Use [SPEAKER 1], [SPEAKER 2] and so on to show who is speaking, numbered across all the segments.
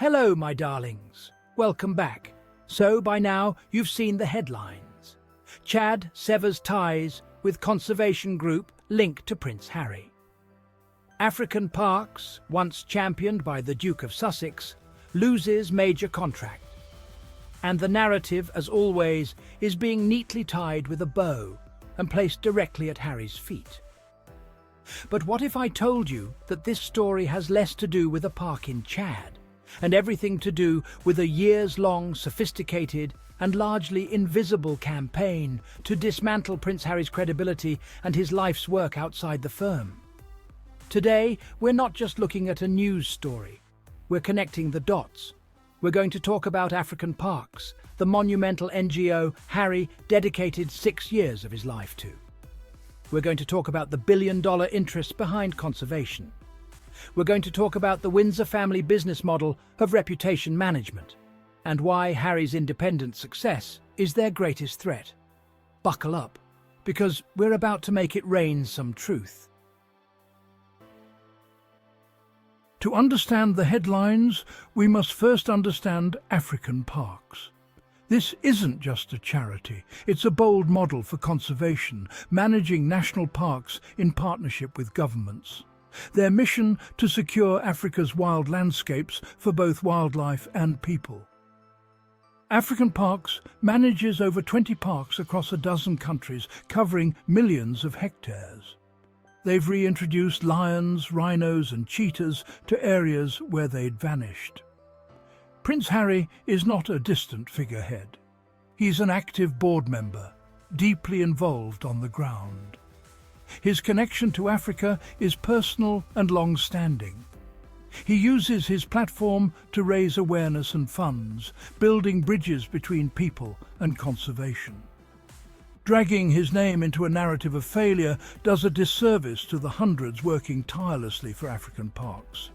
[SPEAKER 1] Hello, my darlings. Welcome back. So, by now, you've seen the headlines. Chad severs ties with conservation group linked to Prince Harry. African parks, once championed by the Duke of Sussex, loses major contract. And the narrative, as always, is being neatly tied with a bow and placed directly at Harry's feet. But what if I told you that this story has less to do with a park in Chad and everything to do with a years-long, sophisticated and largely invisible campaign to dismantle Prince Harry's credibility and his life's work outside the firm? Today, we're not just looking at a news story. We're connecting the dots. We're going to talk about African parks, the monumental NGO Harry dedicated 6 years of his life to. We're going to talk about the billion-dollar interests behind conservation. We're going to talk about the Windsor family business model of reputation management and why Harry's independent success is their greatest threat. Buckle up, because we're about to make it rain some truth.
[SPEAKER 2] To understand the headlines, we must first understand African parks. This isn't just a charity, it's a bold model for conservation, managing national parks in partnership with governments. Their mission to secure Africa's wild landscapes for both wildlife and people. African Parks manages over 20 parks across a dozen countries, covering millions of hectares. They've reintroduced lions, rhinos and cheetahs to areas where they'd vanished. Prince Harry is not a distant figurehead. He's an active board member, deeply involved on the ground. His connection to Africa is personal and long-standing. He uses his platform to raise awareness and funds, building bridges between people and conservation. Dragging his name into a narrative of failure does a disservice to the hundreds working tirelessly for African parks.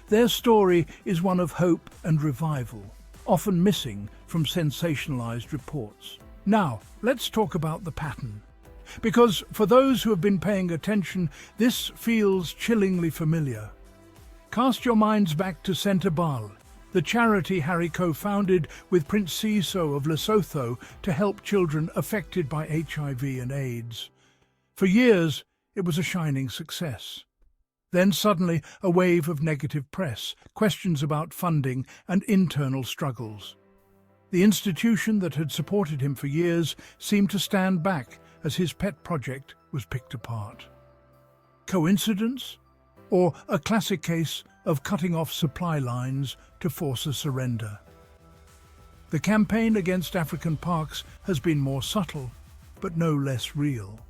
[SPEAKER 2] Their story is one of hope and revival, often missing from sensationalized reports. Now, let's talk about the pattern. Because for those who have been paying attention, this feels chillingly familiar. Cast your minds back to Sentebale, the charity Harry co-founded with Prince Seeiso of Lesotho to help children affected by HIV and AIDS. For years, it was a shining success. Then suddenly, a wave of negative press, questions about funding and internal struggles. The institution that had supported him for years seemed to stand back as his pet project was picked apart. Coincidence? Or a classic case of cutting off supply lines to force a surrender? The campaign against African parks has been more subtle, but no less real.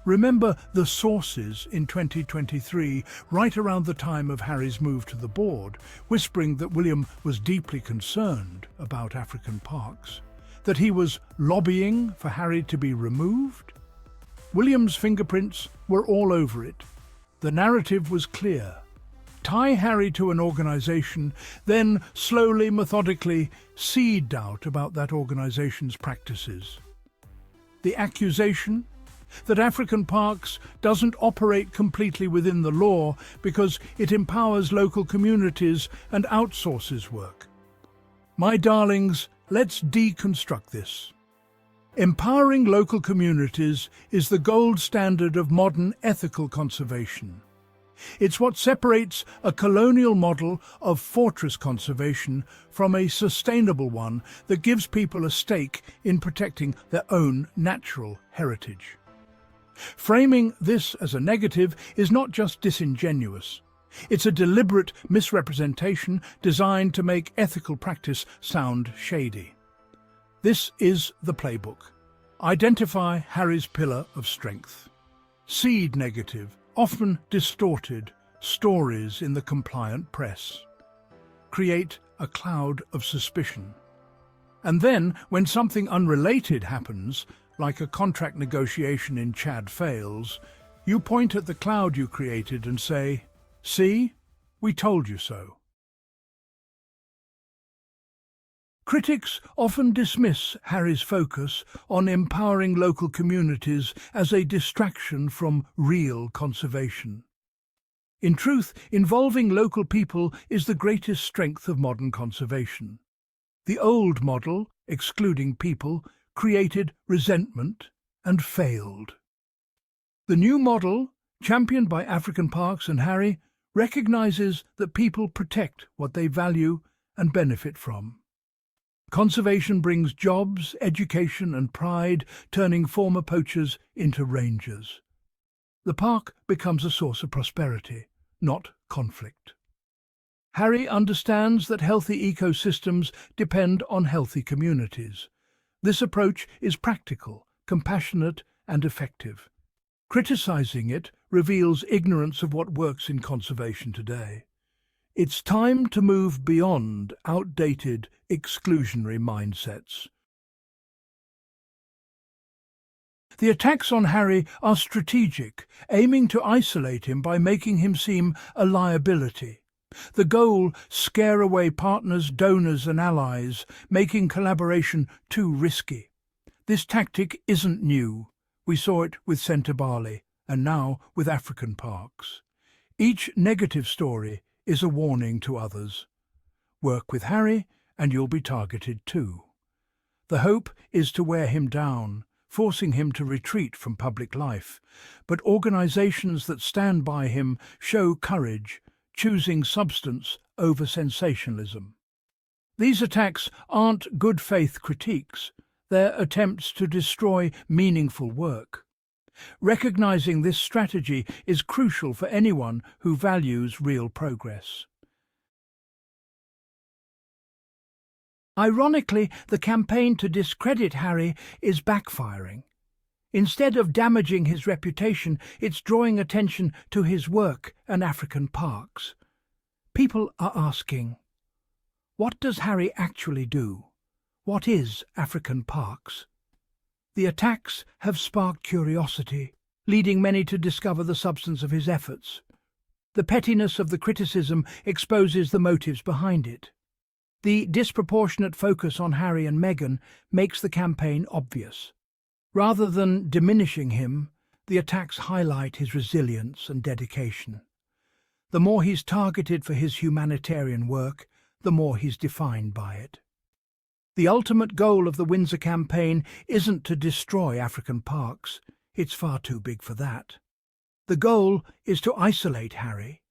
[SPEAKER 2] Remember the sources in 2023, right around the time of Harry's move to the board, whispering that William was deeply concerned about African parks, that he was lobbying for Harry to be removed? William's fingerprints were all over it. The narrative was clear. Tie Harry to an organisation, then slowly, methodically, seed doubt about that organisation's practices. The accusation? That African parks doesn't operate completely within the law because it empowers local communities and outsources work. My darlings, let's deconstruct this. Empowering local communities is the gold standard of modern ethical conservation. It's what separates a colonial model of fortress conservation from a sustainable one that gives people a stake in protecting their own natural heritage. Framing this as a negative is not just disingenuous. It's a deliberate misrepresentation designed to make ethical practice sound shady. This is the playbook. Identify Harry's pillar of strength. Seed negative, often distorted, stories in the compliant press. Create a cloud of suspicion. And then, when something unrelated happens, like a contract negotiation in Chad fails, you point at the cloud you created and say, "See, we told you so." Critics often dismiss Harry's focus on empowering local communities as a distraction from real conservation. In truth, involving local people is the greatest strength of modern conservation. The old model, excluding people, created resentment and failed. The new model, championed by African Parks and Harry, recognizes that people protect what they value and benefit from. Conservation brings jobs, education and pride, turning former poachers into rangers. The park becomes a source of prosperity, not conflict. Harry understands that healthy ecosystems depend on healthy communities. This approach is practical, compassionate and effective. Criticizing it reveals ignorance of what works in conservation today. It's time to move beyond outdated, exclusionary mindsets. The attacks on Harry are strategic, aiming to isolate him by making him seem a liability. The goal: scare away partners, donors and allies, making collaboration too risky. This tactic isn't new. We saw it with Sentebale, and now with African parks. Each negative story is a warning to others. Work with Harry, and you'll be targeted too. The hope is to wear him down, forcing him to retreat from public life. But organizations that stand by him show courage, choosing substance over sensationalism. These attacks aren't good faith critiques. They're attempts to destroy meaningful work. Recognizing this strategy is crucial for anyone who values real progress. Ironically, the campaign to discredit Harry is backfiring. Instead of damaging his reputation, it's drawing attention to his work and African parks. People are asking, what does Harry actually do? What is African parks? The attacks have sparked curiosity, leading many to discover the substance of his efforts. The pettiness of the criticism exposes the motives behind it. The disproportionate focus on Harry and Meghan makes the campaign obvious. Rather than diminishing him, the attacks highlight his resilience and dedication. The more he's targeted for his humanitarian work, the more he's defined by it. The ultimate goal of the Windsor campaign isn't to destroy African parks. It's far too big for that. The goal is to isolate Harry.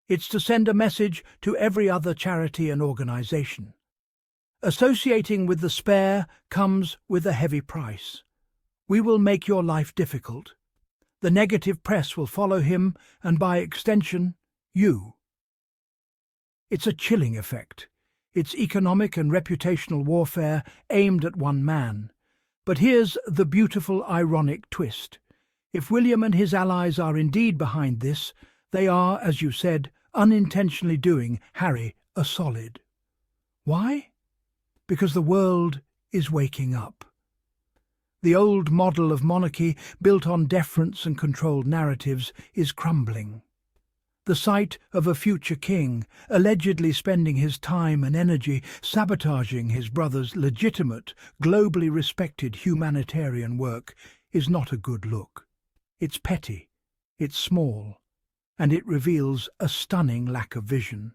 [SPEAKER 2] It's to send a message to every other charity and organisation. Associating with the spare comes with a heavy price. We will make your life difficult. The negative press will follow him, and by extension, you. It's a chilling effect. It's economic and reputational warfare aimed at one man. But here's the beautiful, ironic twist. If William and his allies are indeed behind this, they are, as you said, unintentionally doing Harry a solid. Why? Because the world is waking up. The old model of monarchy, built on deference and controlled narratives, is crumbling. The sight of a future king, allegedly spending his time and energy sabotaging his brother's legitimate, globally respected humanitarian work, is not a good look. It's petty, it's small, and it reveals a stunning lack of vision.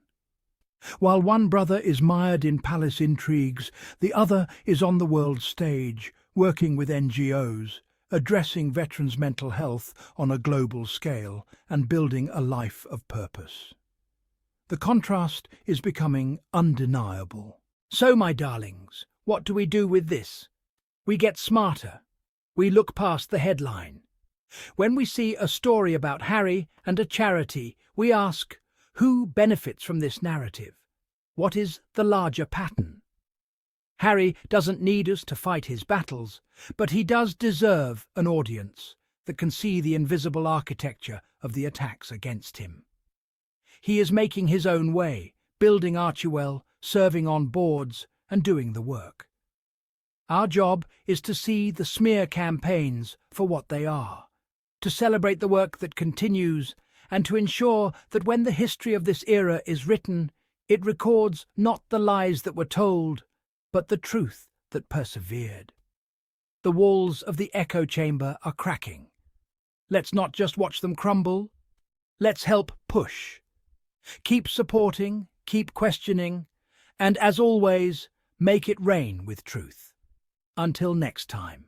[SPEAKER 2] While one brother is mired in palace intrigues, the other is on the world stage, working with NGOs, addressing veterans' mental health on a global scale and building a life of purpose. The contrast is becoming undeniable.
[SPEAKER 1] So, my darlings, what do we do with this? We get smarter. We look past the headline. When we see a story about Harry and a charity, we ask, who benefits from this narrative? What is the larger pattern? Harry doesn't need us to fight his battles, but he does deserve an audience that can see the invisible architecture of the attacks against him. He is making his own way, building Archewell, serving on boards and doing the work. Our job is to see the smear campaigns for what they are, to celebrate the work that continues, and to ensure that when the history of this era is written, it records not the lies that were told, but the truth that persevered. The walls of the echo chamber are cracking. Let's not just watch them crumble. Let's help push. Keep supporting, keep questioning, and as always, make it rain with truth. Until next time.